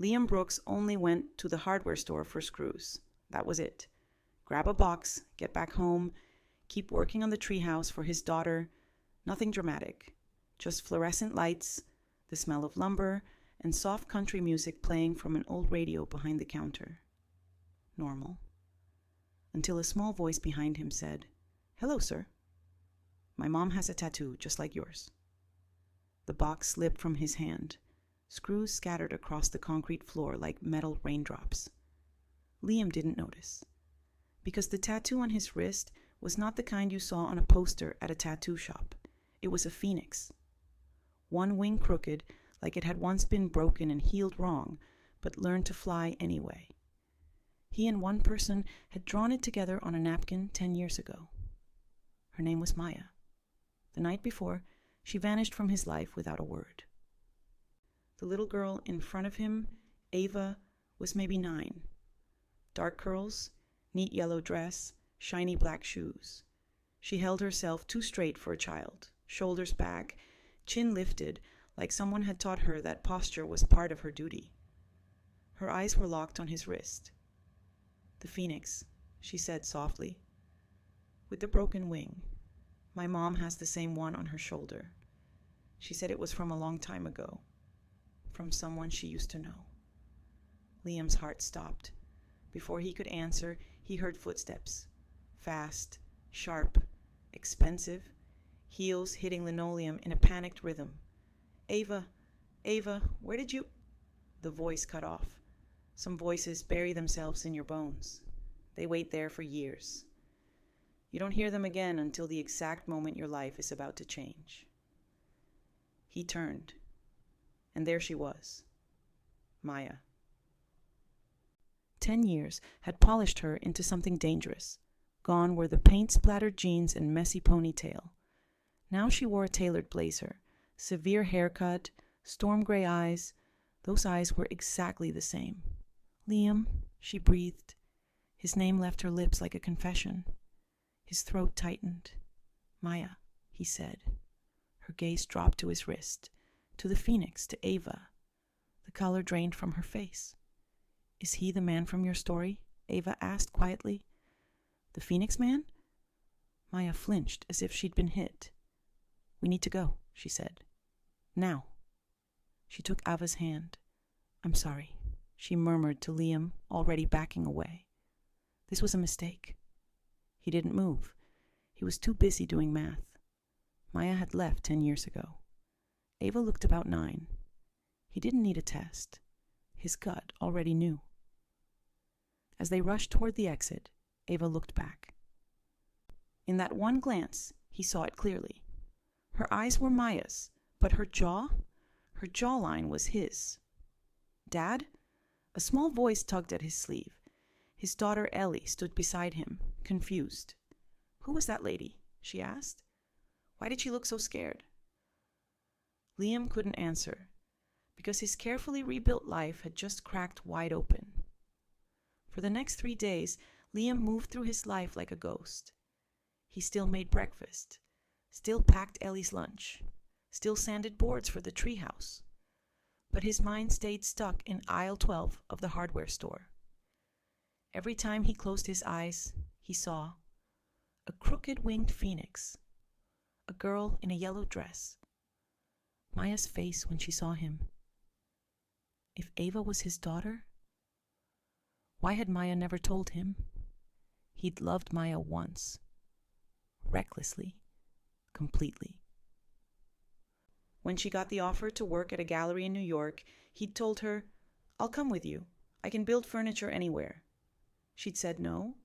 Liam Brooks only went to the hardware store for screws. That was it. Grab a box, get back home, keep working on the treehouse for his daughter. Nothing dramatic. Just fluorescent lights, the smell of lumber, and soft country music playing from an old radio behind the counter. Normal. Until a small voice behind him said, "Hello, sir. My mom has a tattoo just like yours." The box slipped from his hand. Screws scattered across the concrete floor like metal raindrops. Liam didn't notice, because the tattoo on his wrist was not the kind you saw on a poster at a tattoo shop. It was a phoenix. One wing crooked, like it had once been broken and healed wrong, but learned to fly anyway. He and one person had drawn it together on a napkin 10 years ago. Her name was Maya. The night before, she vanished from his life without a word. The little girl in front of him, Ava, was maybe 9. Dark curls, neat yellow dress, shiny black shoes. She held herself too straight for a child, shoulders back, chin lifted, like someone had taught her that posture was part of her duty. Her eyes were locked on his wrist. "The phoenix," she said softly. "With the broken wing. My mom has the same one on her shoulder. She said it was from a long time ago. From someone she used to know." Liam's heart stopped. Before he could answer, he heard footsteps. Fast, sharp, expensive, heels hitting linoleum in a panicked rhythm. Ava, where did you—" The voice cut off. Some voices bury themselves in your bones. They wait there for years. You don't hear them again until the exact moment your life is about to change. He turned, and there she was, Maya. 10 years had polished her into something dangerous. Gone were the paint-splattered jeans and messy ponytail. Now she wore a tailored blazer, severe haircut, storm gray eyes. Those eyes were exactly the same. "Liam," she breathed. His name left her lips like a confession. His throat tightened. "Maya," he said. Her gaze dropped to his wrist, to the phoenix, to Ava. The color drained from her face. "Is he the man from your story?" Ava asked quietly. "The phoenix man?" Maya flinched as if she'd been hit. "We need to go," she said. "Now." She took Ava's hand. "I'm sorry," she murmured to Liam, already backing away. This was a mistake. He didn't move. He was too busy doing math. Maya had left 10 years ago. Ava looked about 9. He didn't need a test. His gut already knew. As they rushed toward the exit, Ava looked back. In that one glance, he saw it clearly. Her eyes were Maya's, but her jawline was his. "Dad?" A small voice tugged at his sleeve. His daughter Ellie stood beside him, confused. "Who was that lady?" she asked. "Why did she look so scared?" Liam couldn't answer, because his carefully rebuilt life had just cracked wide open. For the next 3 days, Liam moved through his life like a ghost. He still made breakfast, still packed Ellie's lunch, still sanded boards for the treehouse. But his mind stayed stuck in aisle 12 of the hardware store. Every time he closed his eyes, he saw a crooked-winged phoenix, a girl in a yellow dress, Maya's face when she saw him. If Ava was his daughter, why had Maya never told him? He'd loved Maya once, recklessly, completely. When she got the offer to work at a gallery in New York, he'd told her, "I'll come with you. I can build furniture anywhere." She'd said no,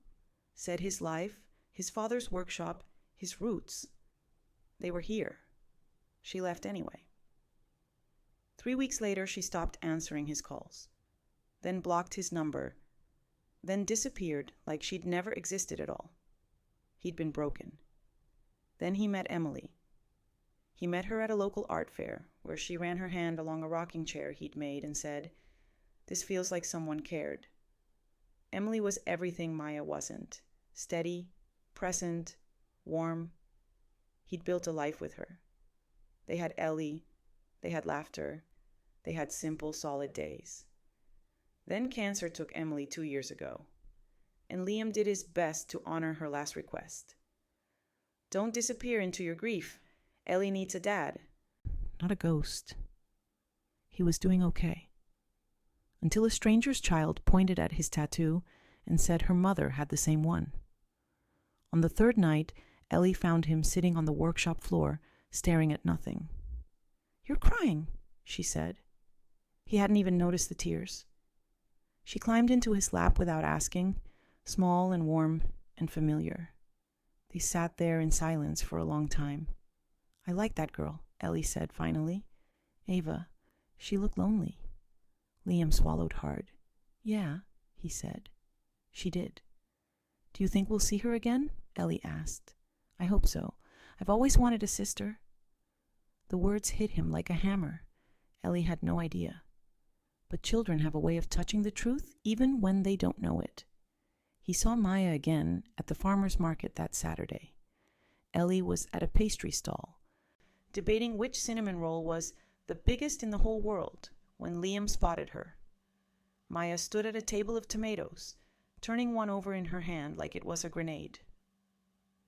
said his life, his father's workshop, his roots, they were here. She left anyway. 3 weeks later, she stopped answering his calls, then blocked his number, then disappeared like she'd never existed at all. He'd been broken. Then he met Emily. He met her at a local art fair, where she ran her hand along a rocking chair he'd made and said, "This feels like someone cared." Emily was everything Maya wasn't. Steady, present, warm. He'd built a life with her. They had Ellie. They had laughter. They had simple, solid days. Then cancer took Emily 2 years ago, and Liam did his best to honor her last request. Don't disappear into your grief. Ellie needs a dad. Not a ghost. He was doing okay. Until a stranger's child pointed at his tattoo and said her mother had the same one. On the third night, Ellie found him sitting on the workshop floor, staring at nothing. You're crying, she said. He hadn't even noticed the tears. She climbed into his lap without asking, small and warm and familiar. They sat there in silence for a long time. I like that girl, Ellie said finally. Ava, she looked lonely. Liam swallowed hard. Yeah, he said. She did. Do you think we'll see her again? Ellie asked. I hope so. I've always wanted a sister. The words hit him like a hammer. Ellie had no idea. But children have a way of touching the truth even when they don't know it. He saw Maya again at the farmer's market that Saturday. Ellie was at a pastry stall, debating which cinnamon roll was the biggest in the whole world when Liam spotted her. Maya stood at a table of tomatoes, turning one over in her hand like it was a grenade.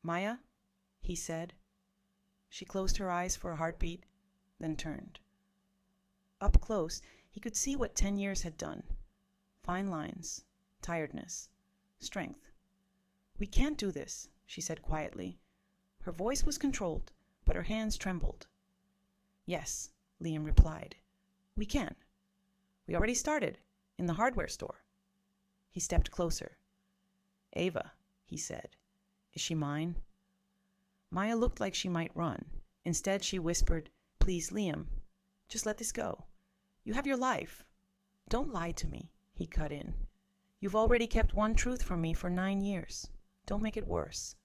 Maya, he said. She closed her eyes for a heartbeat, then turned. Up close, he could see what 10 years had done. Fine lines, tiredness, strength. We can't do this, she said quietly. Her voice was controlled, but her hands trembled. Yes, Liam replied. We can. We already started, in the hardware store. He stepped closer. Ava, he said. Is she mine? Maya looked like she might run. Instead, she whispered, Please, Liam, just let this go. You have your life. Don't lie to me, he cut in. You've already kept one truth from me for 9 years. Don't make it worse.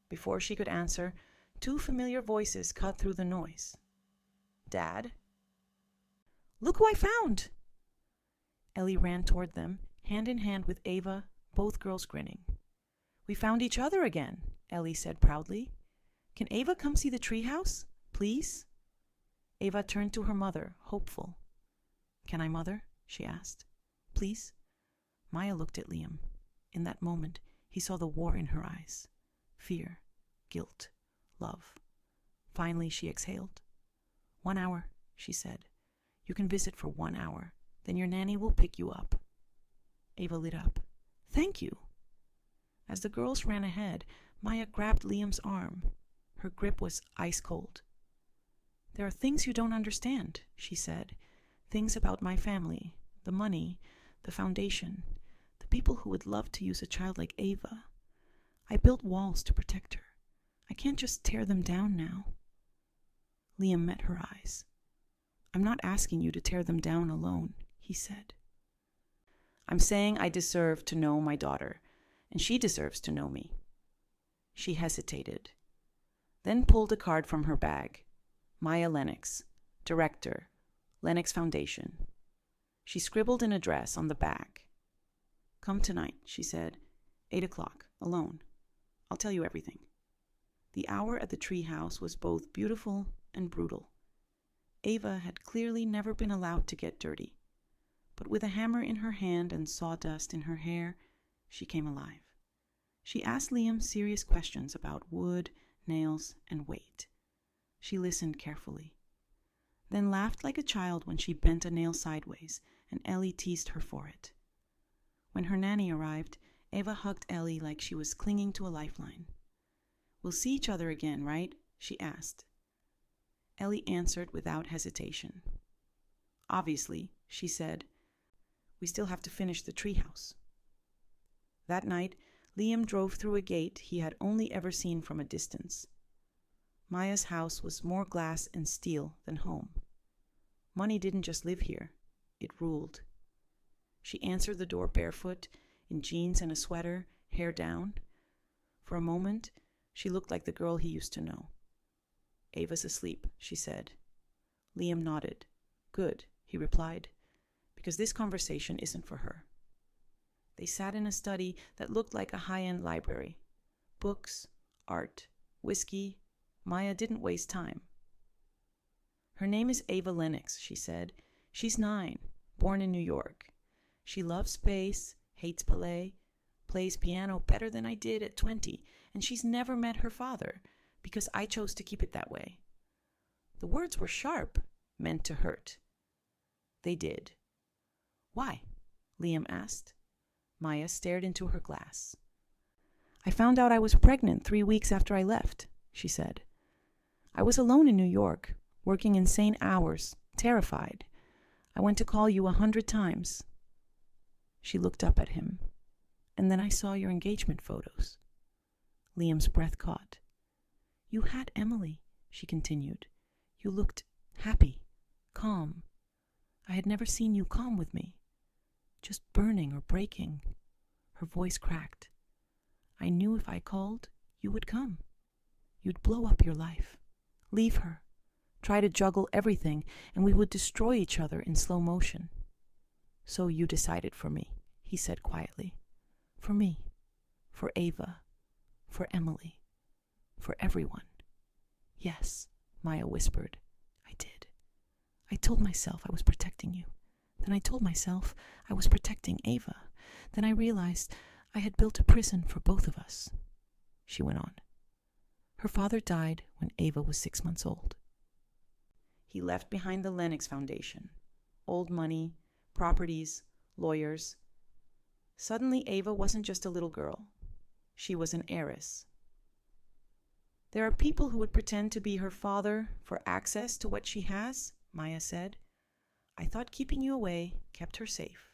Before she could answer, 2 familiar voices cut through the noise. Dad? Look who I found! Ellie ran toward them, hand in hand with Ava, both girls grinning. We found each other again, Ellie said proudly. Can Ava come see the treehouse, please? Ava turned to her mother, hopeful. Can I, Mother? She asked. Please? Maya looked at Liam. In that moment, he saw the war in her eyes. Fear, guilt, love. Finally, she exhaled. 1 hour, she said. You can visit for 1 hour. Then your nanny will pick you up. Ava lit up. Thank you. As the girls ran ahead, Maya grabbed Liam's arm. Her grip was ice cold. There are things you don't understand, she said. Things about my family, the money, the foundation, the people who would love to use a child like Ava. I built walls to protect her. I can't just tear them down now. Liam met her eyes. I'm not asking you to tear them down alone, he said. I'm saying I deserve to know my daughter, and she deserves to know me. She hesitated, then pulled a card from her bag. Maya Lennox, Director, Lennox Foundation. She scribbled an address on the back. Come tonight, she said. 8 o'clock, alone. I'll tell you everything. The hour at the treehouse was both beautiful and brutal. Ava had clearly never been allowed to get dirty, but with a hammer in her hand and sawdust in her hair, she came alive. She asked Liam serious questions about wood, nails, and weight. She listened carefully, then laughed like a child when she bent a nail sideways, and Ellie teased her for it. When her nanny arrived, Ava hugged Ellie like she was clinging to a lifeline. We'll see each other again, right? She asked. Ellie answered without hesitation. Obviously, she said. We still have to finish the treehouse. That night, Liam drove through a gate he had only ever seen from a distance. Maya's house was more glass and steel than home. Money didn't just live here, it ruled. She answered the door barefoot, in jeans and a sweater, hair down. For a moment, she looked like the girl he used to know. Ava's asleep, she said. Liam nodded. Good, he replied, because this conversation isn't for her. They sat in a study that looked like a high-end library. Books, art, whiskey. Maya didn't waste time. Her name is Ava Lennox, she said. She's 9, born in New York. She loves space, hates ballet, plays piano better than I did at 20, and she's never met her father because I chose to keep it that way." The words were sharp, meant to hurt. They did. "Why?" Liam asked. Maya stared into her glass. "I found out I was pregnant 3 weeks after I left," she said. "I was alone in New York, working insane hours, terrified. I went to call you 100 times. She looked up at him. "And then I saw your engagement photos." Liam's breath caught. "You had Emily," she continued. "You looked happy, calm. I had never seen you calm with me. Just burning or breaking." Her voice cracked. "I knew if I called, you would come. You'd blow up your life. Leave her. Try to juggle everything, and we would destroy each other in slow motion. So you decided for me," he said quietly. "For me. For Ava. For Emily. For everyone." "Yes," Maya whispered. "I did. I told myself I was protecting you. Then I told myself I was protecting Ava. Then I realized I had built a prison for both of us." She went on. "Her father died when Ava was 6 months old. He left behind the Lennox Foundation. Old money, properties, lawyers. Suddenly Ava wasn't just a little girl. She was an heiress. There are people who would pretend to be her father for access to what she has," Maya said. "I thought keeping you away kept her safe."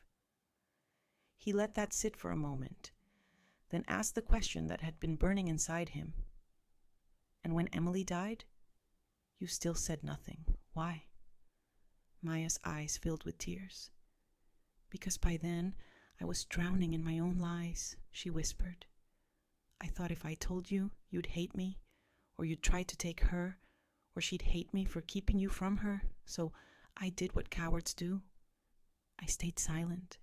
He let that sit for a moment, then asked the question that had been burning inside him. "And when Emily died, you still said nothing. Why?" Maya's eyes filled with tears. "Because by then I was drowning in my own lies," she whispered. "I thought if I told you, you'd hate me, or you'd try to take her, or she'd hate me for keeping you from her, so I did what cowards do. I stayed silent."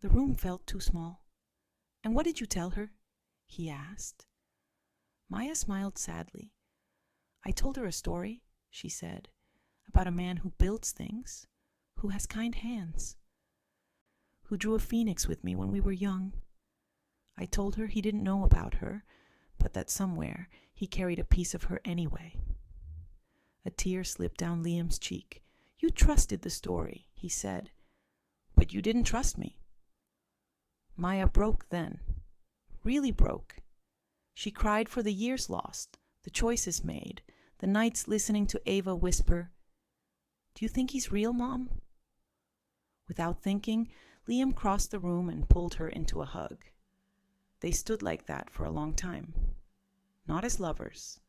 The room felt too small. "And what did you tell her?" he asked. Maya smiled sadly. "I told her a story," she said, "about a man who builds things, who has kind hands, who drew a phoenix with me when we were young. I told her he didn't know about her, but that somewhere he carried a piece of her anyway." A tear slipped down Liam's cheek. "You trusted the story," he said. "But you didn't trust me." Maya broke then. Really broke. She cried for the years lost, the choices made, the nights listening to Ava whisper, "Do you think he's real, Mom?" Without thinking, Liam crossed the room and pulled her into a hug. They stood like that for a long time. Not as lovers,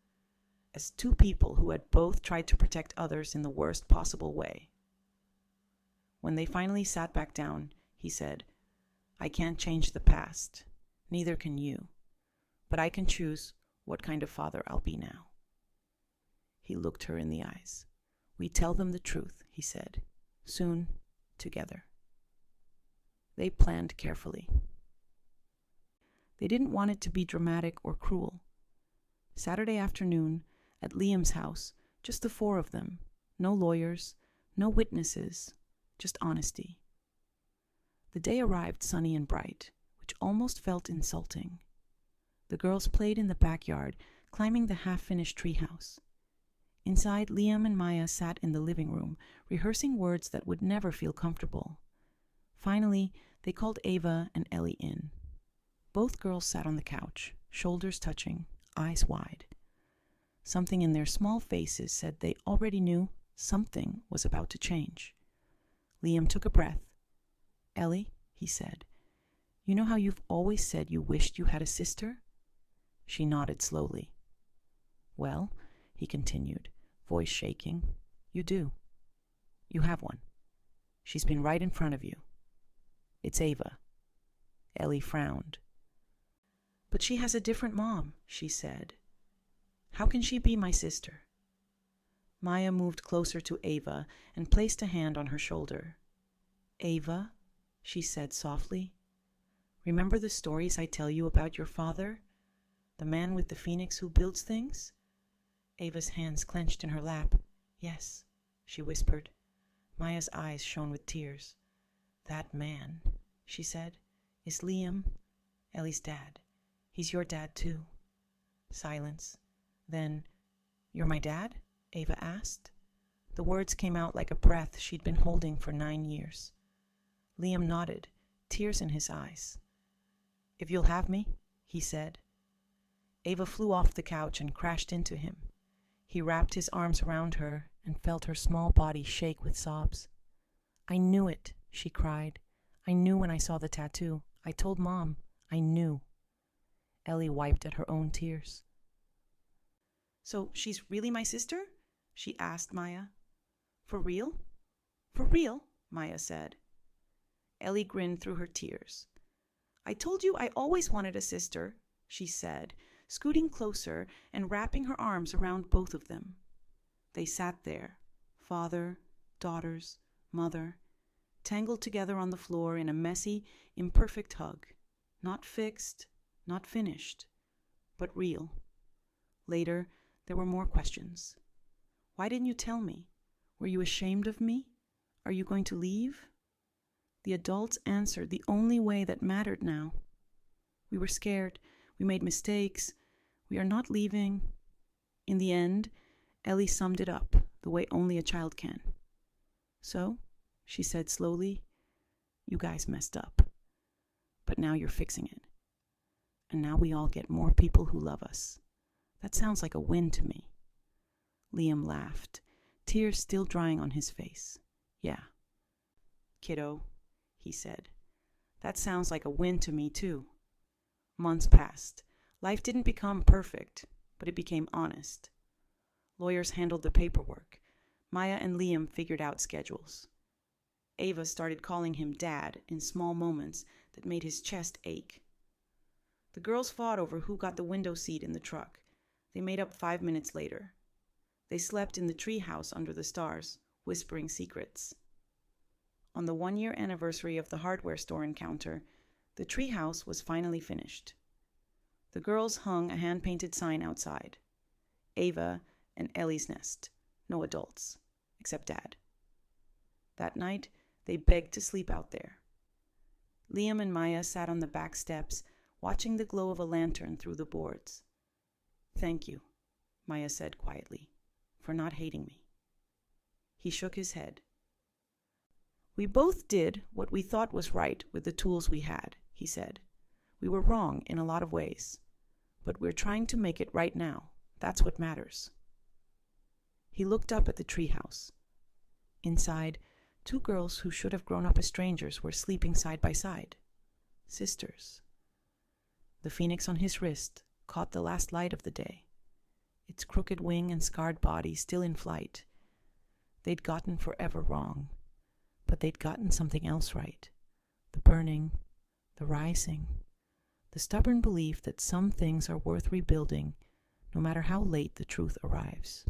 as two people who had both tried to protect others in the worst possible way. When they finally sat back down, he said, "I can't change the past. Neither can you. But I can choose what kind of father I'll be now." He looked her in the eyes. "We tell them the truth," he said. "Soon, together." They planned carefully. They didn't want it to be dramatic or cruel. Saturday afternoon, at Liam's house, just the four of them. No lawyers, no witnesses, just honesty. The day arrived sunny and bright, which almost felt insulting. The girls played in the backyard, climbing the half-finished treehouse. Inside, Liam and Maya sat in the living room, rehearsing words that would never feel comfortable. Finally, they called Ava and Ellie in. Both girls sat on the couch, shoulders touching, eyes wide. Something in their small faces said they already knew something was about to change. Liam took a breath. "Ellie," he said, "you know how you've always said you wished you had a sister?" She nodded slowly. "Well," he continued, voice shaking, "you do. You have one. She's been right in front of you. It's Ava." Ellie frowned. "But she has a different mom," she said. "How can she be my sister?" Maya moved closer to Ava and placed a hand on her shoulder. "Ava," she said softly, "remember the stories I tell you about your father? The man with the phoenix who builds things?" Ava's hands clenched in her lap. "Yes," she whispered. Maya's eyes shone with tears. That man, she said, is Liam, Ellie's dad. He's your dad, too. Silence. Then, you're my dad? Ava asked. The words came out like a breath she'd been holding for 9 years. Liam nodded, tears in his eyes. If you'll have me, he said. Ava flew off the couch and crashed into him. He wrapped his arms around her and felt her small body shake with sobs. I knew it, she cried. I knew when I saw the tattoo. I told Mom. I knew. Ellie wiped at her own tears. So she's really my sister? She asked Maya. For real? For real, Maya said. Ellie grinned through her tears. I told you I always wanted a sister, she said, scooting closer and wrapping her arms around both of them. They sat there, father, daughters, mother, tangled together on the floor in a messy, imperfect hug, not fixed, not finished, but real. Later, there were more questions. Why didn't you tell me? Were you ashamed of me? Are you going to leave? The adults answered the only way that mattered now. We were scared. We made mistakes. We are not leaving. In the end, Ellie summed it up the way only a child can. So, she said slowly, you guys messed up. But now you're fixing it. And now we all get more people who love us. That sounds like a win to me. Liam laughed, tears still drying on his face. Yeah. Kiddo, he said. That sounds like a win to me, too. Months passed. Life didn't become perfect, but it became honest. Lawyers handled the paperwork. Maya and Liam figured out schedules. Ava started calling him Dad in small moments that made his chest ache. The girls fought over who got the window seat in the truck. They made up 5 minutes later. They slept in the tree house under the stars, whispering secrets. On the 1-year anniversary of the hardware store encounter, the tree house was finally finished. The girls hung a hand-painted sign outside. Ava and Ellie's nest. No adults, except Dad. That night, they begged to sleep out there. Liam and Maya sat on the back steps, watching the glow of a lantern through the boards. Thank you, Maya said quietly, for not hating me. He shook his head. We both did what we thought was right with the tools we had, he said. We were wrong in a lot of ways, but we're trying to make it right now. That's what matters. He looked up at the treehouse. Inside, 2 girls who should have grown up as strangers were sleeping side by side. Sisters. The phoenix on his wrist caught the last light of the day, its crooked wing and scarred body still in flight. They'd gotten forever wrong, but they'd gotten something else right. The burning, the rising, the stubborn belief that some things are worth rebuilding no matter how late the truth arrives.